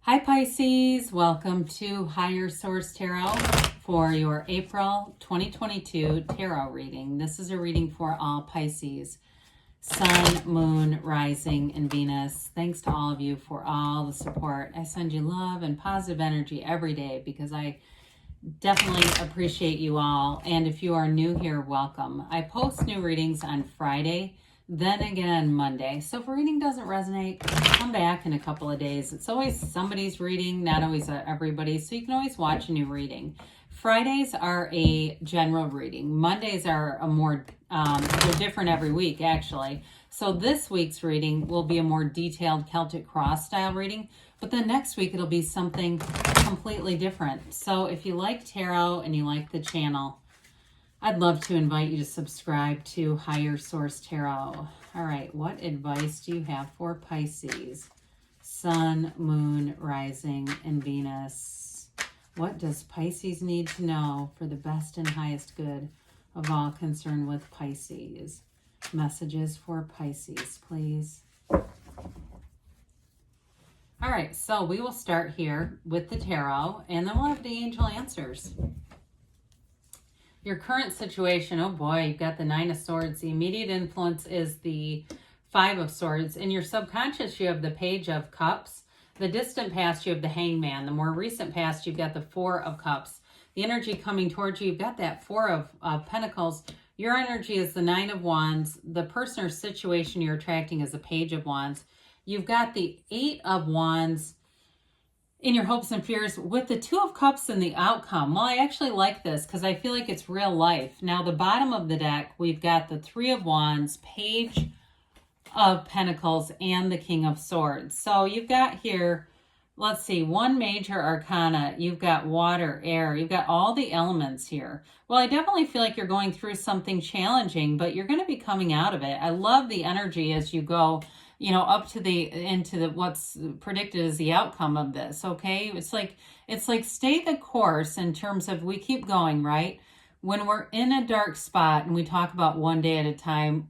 Hi Pisces, welcome to Higher Source Tarot for your April 2022 tarot reading. This is a reading for all Pisces, Sun, Moon, Rising, and Venus. Thanks to all of you for all the support. I send you love and positive energy every day because I definitely appreciate you all. And if you are new here, welcome. I post new readings on Friday, then again Monday. So if a reading doesn't resonate, come back in a couple of days. It's always somebody's reading, not always everybody's. So you can always watch a new reading. Fridays are a general reading. Mondays are a more, they're different every week actually. So this week's reading will be a more detailed Celtic cross style reading, but then next week it'll be something completely different. So if you like tarot and you like the channel, I'd love to invite you to subscribe to Higher Source Tarot. All right, what advice do you have for Pisces? Sun, Moon, Rising, and Venus. What does Pisces need to know for the best and highest good of all concerned with Pisces? Messages for Pisces, please. All right, so we will start here with the tarot, and then we'll have the angel answers. Your current situation, oh boy, you've got the Nine of Swords. The immediate influence is the Five of Swords. In your subconscious, you have the Page of Cups. The distant past, you have the Hangman. The more recent past, you've got the Four of Cups. The energy coming towards you, you've got that Four of Pentacles. Your energy is the Nine of Wands. The person or situation you're attracting is the Page of Wands. You've got the Eight of Wands in your hopes and fears with the Two of Cups and the outcome. Well, I actually like this because I feel like it's real life. Now, the bottom of the deck, we've got the Three of Wands, Page of Pentacles, and the King of Swords. So you've got here, let's see, one major arcana. You've got water, air. You've got all the elements here. Well, I definitely feel like you're going through something challenging, but you're going to be coming out of it. I love the energy as you go, you know, up to into the what's predicted as the outcome of this. Okay, it's like stay the course in terms of we keep going, right? When we're in a dark spot and we talk about one day at a time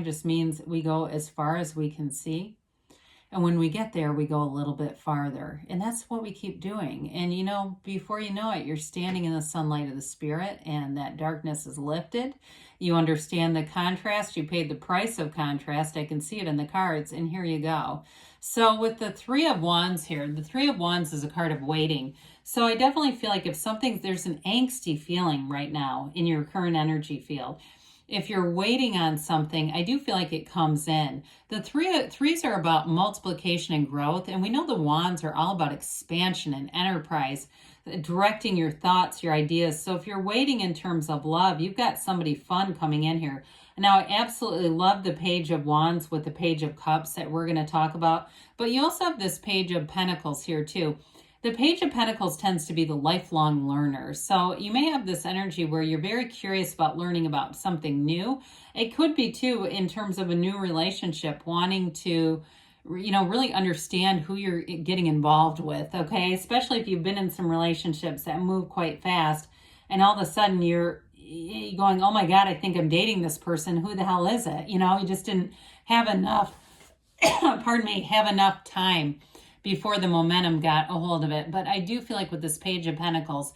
just means we go as far as we can see. And when we get there, we go a little bit farther. And that's what we keep doing. And, you know, before you know it, you're standing in the sunlight of the spirit and that darkness is lifted. You understand the contrast. You paid the price of contrast. I can see it in the cards. And here you go. So with the Three of Wands here, the Three of Wands is a card of waiting. So I definitely feel like if there's an angsty feeling right now in your current energy field. If you're waiting on something, I do feel like it comes in. The threes are about multiplication and growth, and we know the wands are all about expansion and enterprise, directing your thoughts, your ideas. So if you're waiting in terms of love, you've got somebody fun coming in here. Now, I absolutely love the Page of Wands with the Page of Cups that we're going to talk about, but you also have this Page of Pentacles here too. The Page of Pentacles tends to be the lifelong learner. So you may have this energy where you're very curious about learning about something new. It could be too in terms of a new relationship, wanting to, you know, really understand who you're getting involved with, okay? Especially if you've been in some relationships that move quite fast and all of a sudden you're going, oh my God, I think I'm dating this person. Who the hell is it? You know, you just didn't have enough, pardon me, have enough time before the momentum got a hold of it. But I do feel like with this Page of Pentacles,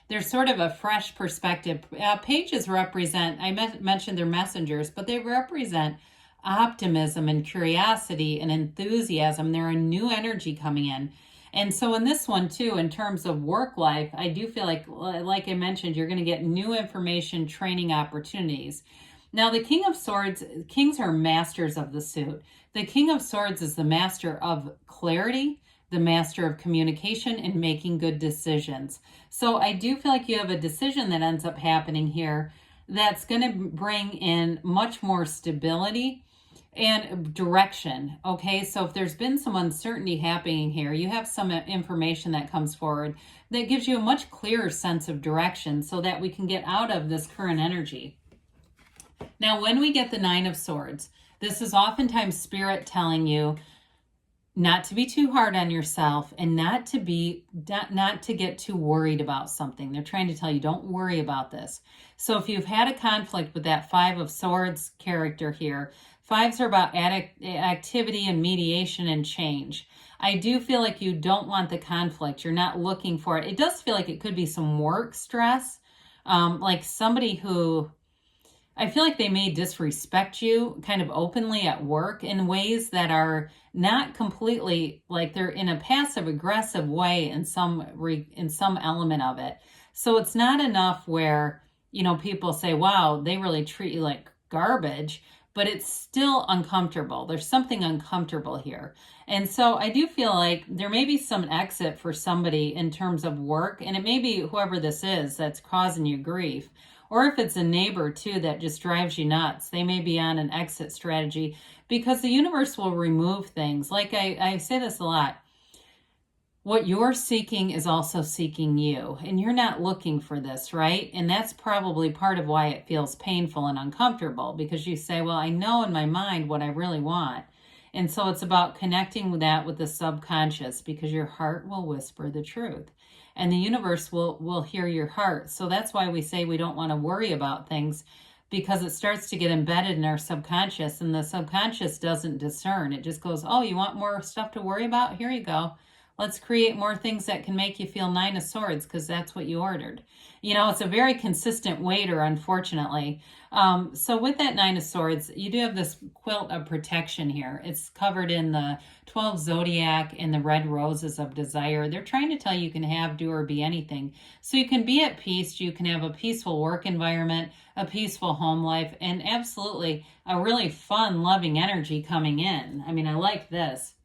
there's sort of a fresh perspective. Pages represent, I mentioned they're messengers, but they represent optimism and curiosity and enthusiasm. They're a new energy coming in. And so in this one too, in terms of work life, I do feel like I mentioned, you're going to get new information, training opportunities. Now, the King of Swords, kings are masters of the suit. The King of Swords is the master of clarity, the master of communication, and making good decisions. So I do feel like you have a decision that ends up happening here that's going to bring in much more stability and direction. Okay, so if there's been some uncertainty happening here, you have some information that comes forward that gives you a much clearer sense of direction so that we can get out of this current energy. Now, when we get the Nine of Swords, this is oftentimes Spirit telling you not to be too hard on yourself and not to get too worried about something. They're trying to tell you, don't worry about this. So if you've had a conflict with that Five of Swords character here, Fives are about activity and mediation and change. I do feel like you don't want the conflict. You're not looking for it. It does feel like it could be some work stress. Like somebody who, I feel like they may disrespect you kind of openly at work in ways that are not completely, like they're in a passive aggressive way in some element of it. So it's not enough where, you know, people say, wow, they really treat you like garbage, but it's still uncomfortable. There's something uncomfortable here. And so I do feel like there may be some exit for somebody in terms of work, and it may be whoever this is that's causing you grief. Or if it's a neighbor too that just drives you nuts, they may be on an exit strategy, because the universe will remove things. Like I say this a lot. What you're seeking is also seeking you, and you're not looking for this, right? And that's probably part of why it feels painful and uncomfortable, because you say, well, I know in my mind what I really want. And so it's about connecting with that with the subconscious, because your heart will whisper the truth and the universe will hear your heart. So that's why we say we don't want to worry about things, because it starts to get embedded in our subconscious, and the subconscious doesn't discern. It just goes, oh, you want more stuff to worry about? Here you go. Let's create more things that can make you feel Nine of Swords, because that's what you ordered. You know, it's a very consistent waiter, unfortunately. So with that Nine of Swords, you do have this quilt of protection here. It's covered in the 12 zodiac and the red roses of desire. They're trying to tell you can have, do, or be anything. So you can be at peace. You can have a peaceful work environment, a peaceful home life, and absolutely a really fun, loving energy coming in. I mean, I like this.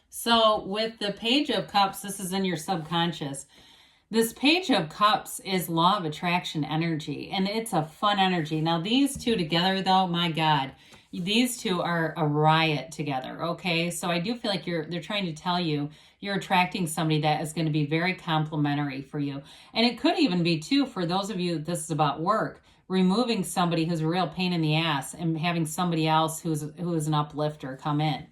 So with the Page of Cups, this is in your subconscious. This Page of Cups is law of attraction energy, and it's a fun energy. Now, these two together, though, my God, these two are a riot together, okay? So I do feel like they're trying to tell you you're attracting somebody that is going to be very complimentary for you. And it could even be, too, for those of you, this is about work, removing somebody who's a real pain in the ass and having somebody else who is an uplifter come in.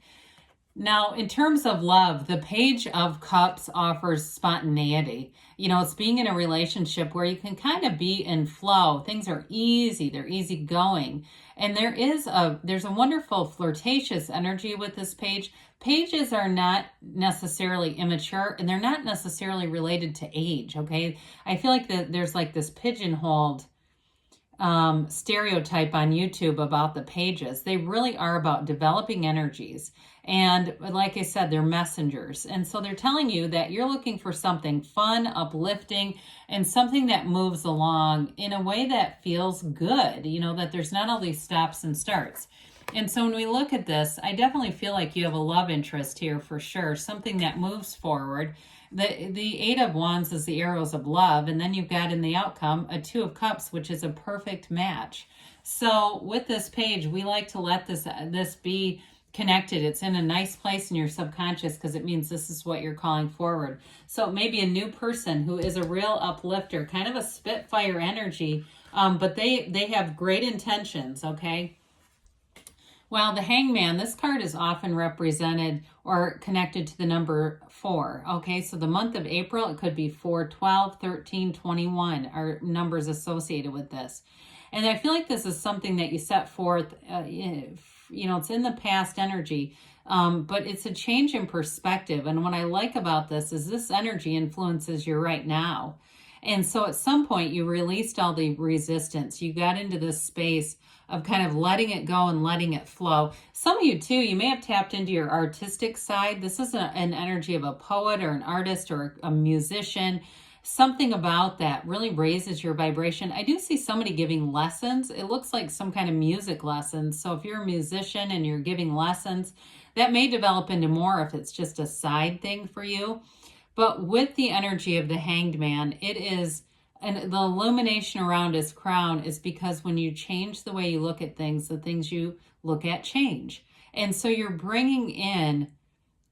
Now, in terms of love, the Page of Cups offers spontaneity. You know, it's being in a relationship where you can kind of be in flow. Things are easy. They're easygoing. And there's a wonderful flirtatious energy with this page. Pages are not necessarily immature, and they're not necessarily related to age, okay? I feel like there's like this pigeonholed stereotype on YouTube about the pages. They really are about developing energies. And like I said, they're messengers. And so they're telling you that you're looking for something fun, uplifting, and something that moves along in a way that feels good, you know, that there's not all these stops and starts. And so when we look at this, I definitely feel like you have a love interest here for sure, something that moves forward. The Eight of Wands is the arrows of love, and then you've got in the outcome a Two of Cups, which is a perfect match. So with this page, we like to let this be connected. It's in a nice place in your subconscious, because it means this is what you're calling forward. So it may be a new person who is a real uplifter, kind of a Spitfire energy, but they have great intentions, okay? Well, the Hangman, this card is often represented or connected to the number 4. Okay, so the month of April, it could be 4, 12, 13, 21 are numbers associated with this. And I feel like this is something that you set forth, you know, it's in the past energy, but it's a change in perspective. And what I like about this is this energy influences you right now. And so at some point you released all the resistance. You got into this space of kind of letting it go and letting it flow. Some of you too, you may have tapped into your artistic side. This is an energy of a poet or an artist or a musician. Something about that really raises your vibration. I do see somebody giving lessons. It looks like some kind of music lessons. So if you're a musician and you're giving lessons, that may develop into more if it's just a side thing for you. But with the energy of the Hanged Man, it is, and the illumination around his crown is because when you change the way you look at things, the things you look at change. And so you're bringing in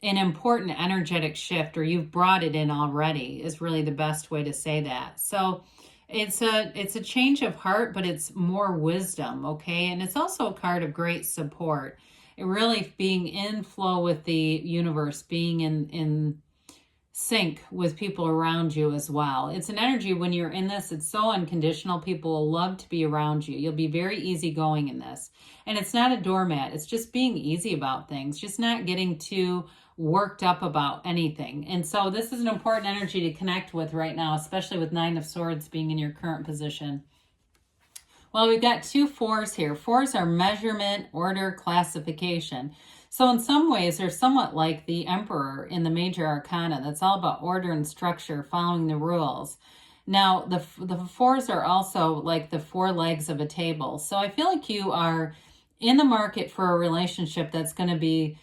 an important energetic shift, or you've brought it in already, is really the best way to say that. So it's a change of heart, but it's more wisdom, okay? And it's also a card of great support. It really being in flow with the universe, being in sync with people around you as well. It's an energy when you're in this, it's so unconditional. People will love to be around you. You'll be very easygoing in this. And it's not a doormat. It's just being easy about things, just not getting too worked up about anything. And so this is an important energy to connect with right now, especially with Nine of Swords being in your current position. Well, we've got 2 4s here. 4s are measurement, order, classification. So in some ways, they're somewhat like the Emperor in the Major Arcana. That's all about order and structure, following the rules. Now, the 4s are also like the 4 legs of a table. So I feel like you are in the market for a relationship that's going to be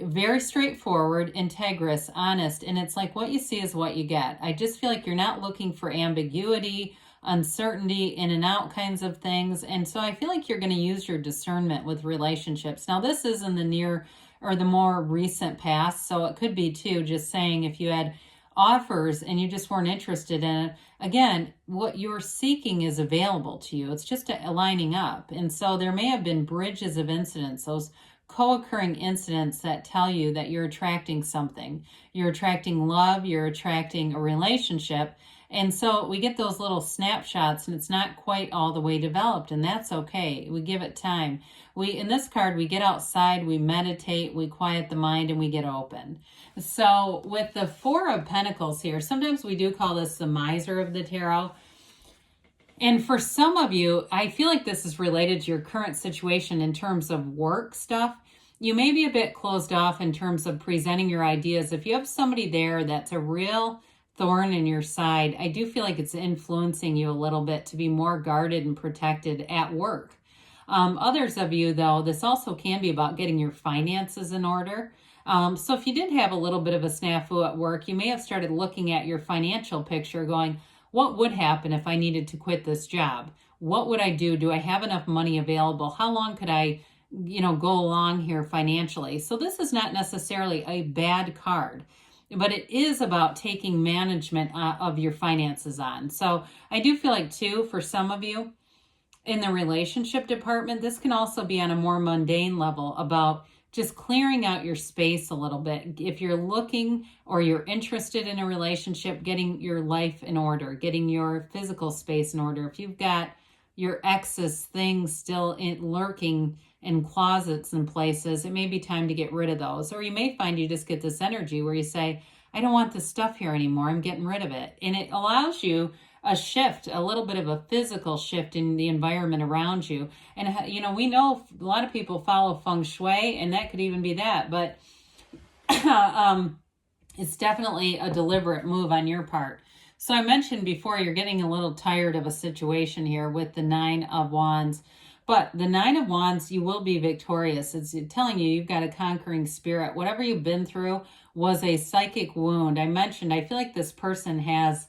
very straightforward, integrous, honest, and it's like what you see is what you get. I just feel like you're not looking for ambiguity, uncertainty, in and out kinds of things. And so I feel like you're going to use your discernment with relationships. Now, this is in the near or the more recent past, so it could be too, just saying if you had offers and you just weren't interested in it, again, what you're seeking is available to you. It's just lining up. And so there may have been bridges of incidents, those co-occurring incidents that tell you that you're attracting something. You're attracting love, you're attracting a relationship. And so we get those little snapshots and it's not quite all the way developed, and that's okay. We give it time. In this card, we get outside, we meditate, we quiet the mind, and we get open. So with the 4 of Pentacles here, sometimes we do call this the miser of the tarot. And for some of you, I feel like this is related to your current situation in terms of work stuff. You may be a bit closed off in terms of presenting your ideas. If you have somebody there that's a real thorn in your side, I do feel like it's influencing you a little bit to be more guarded and protected at work. Others of you, though, this also can be about getting your finances in order. So if you did have a little bit of a snafu at work, you may have started looking at your financial picture going, what would happen if I needed to quit this job? What would I do? Do I have enough money available? How long could I, go along here financially? So this is not necessarily a bad card, but it is about taking management of your finances on. So I do feel like, too, for some of you in the relationship department, this can also be on a more mundane level about just clearing out your space a little bit. If you're looking or you're interested in a relationship, getting your life in order, getting your physical space in order. If you've got your ex's things still lurking in closets and places, it may be time to get rid of those. Or you may find you just get this energy where you say, I don't want this stuff here anymore. I'm getting rid of it. And it allows you a shift, a little bit of a physical shift in the environment around you. And, we know a lot of people follow feng shui, and that could even be that. But it's definitely a deliberate move on your part. So I mentioned before, you're getting a little tired of a situation here with the 9 of Wands. But the 9 of Wands, you will be victorious. It's telling you you've got a conquering spirit. Whatever you've been through was a psychic wound. I mentioned, I feel like this person has,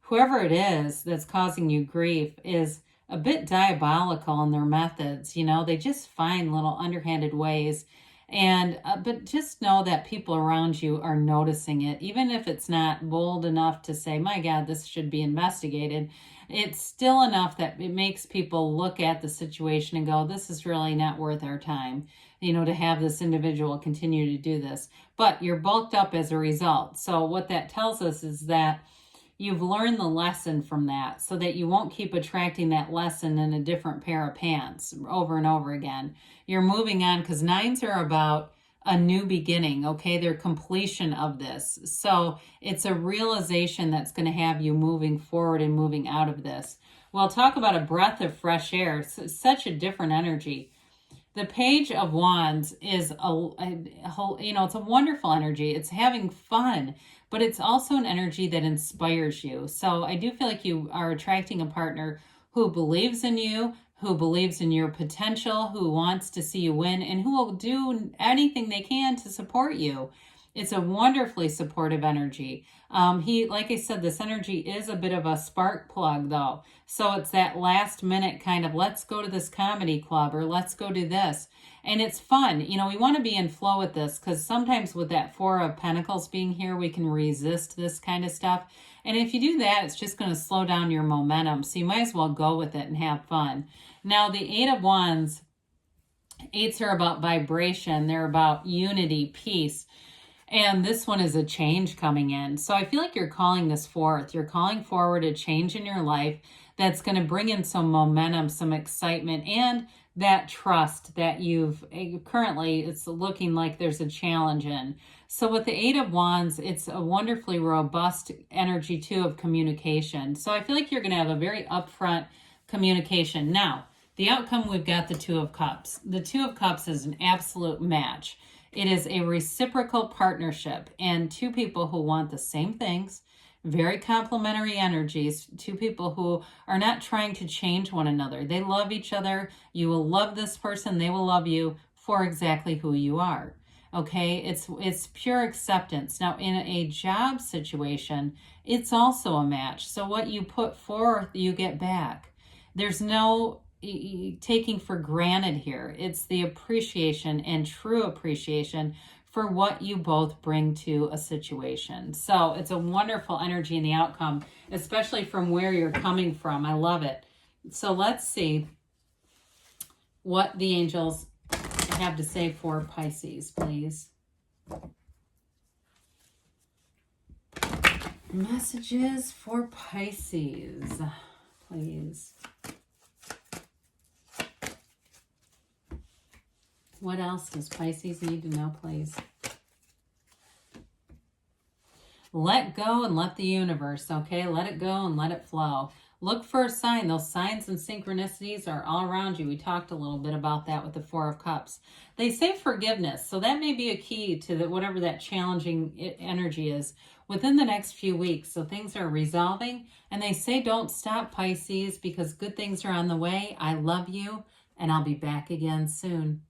whoever it is that's causing you grief is a bit diabolical in their methods. They just find little underhanded ways. And but just know that people around you are noticing it. Even if it's not bold enough to say, my God, this should be investigated, it's still enough that it makes people look at the situation and go, this is really not worth our time, to have this individual continue to do this. But you're bulked up as a result. So what that tells us is that you've learned the lesson from that so that you won't keep attracting that lesson in a different pair of pants over and over again. You're moving on because 9s are about a new beginning, okay? They're completion of this. So it's a realization that's going to have you moving forward and moving out of this. Well, talk about a breath of fresh air. It's such a different energy. The Page of Wands is it's a wonderful energy. It's having fun, but it's also an energy that inspires you. So I do feel like you are attracting a partner who believes in you, who believes in your potential, who wants to see you win, and who will do anything they can to support you. It's a wonderfully supportive energy. Like I said, this energy is a bit of a spark plug, though. So it's that last minute kind of, let's go to this comedy club or let's go do this. And it's fun. We want to be in flow with this because sometimes with that 4 of Pentacles being here, we can resist this kind of stuff. And if you do that, it's just going to slow down your momentum. So you might as well go with it and have fun. Now, the 8 of Wands, 8s are about vibration. They're about unity, peace. And this one is a change coming in. So I feel like you're calling this forth. You're calling forward a change in your life that's going to bring in some momentum, some excitement, and that trust that you've currently, it's looking like there's a challenge in. So with the Eight of Wands, it's a wonderfully robust energy too of communication. So I feel like you're going to have a very upfront communication. Now, the outcome, we've got the Two of Cups. The Two of Cups is an absolute match. It is a reciprocal partnership and two people who want the same things, very complementary energies, two people who are not trying to change one another. They love each other. You will love this person. They will love you for exactly who you are. Okay, it's pure acceptance. Now, in a job situation, it's also a match. So what you put forth, you get back. There's no taking for granted here. It's the appreciation and true appreciation for what you both bring to a situation. So it's a wonderful energy in the outcome, especially from where you're coming from. I love it. So let's see what the angels have to say for Pisces, please. Messages for Pisces, please. What else does Pisces need to know, please? Let go and let the universe, okay? Let it go and let it flow. Look for a sign. Those signs and synchronicities are all around you. We talked a little bit about that with the Four of Cups. They say forgiveness, so that may be a key to whatever that challenging energy is within the next few weeks. So things are resolving, and they say don't stop, Pisces, because good things are on the way. I love you, and I'll be back again soon.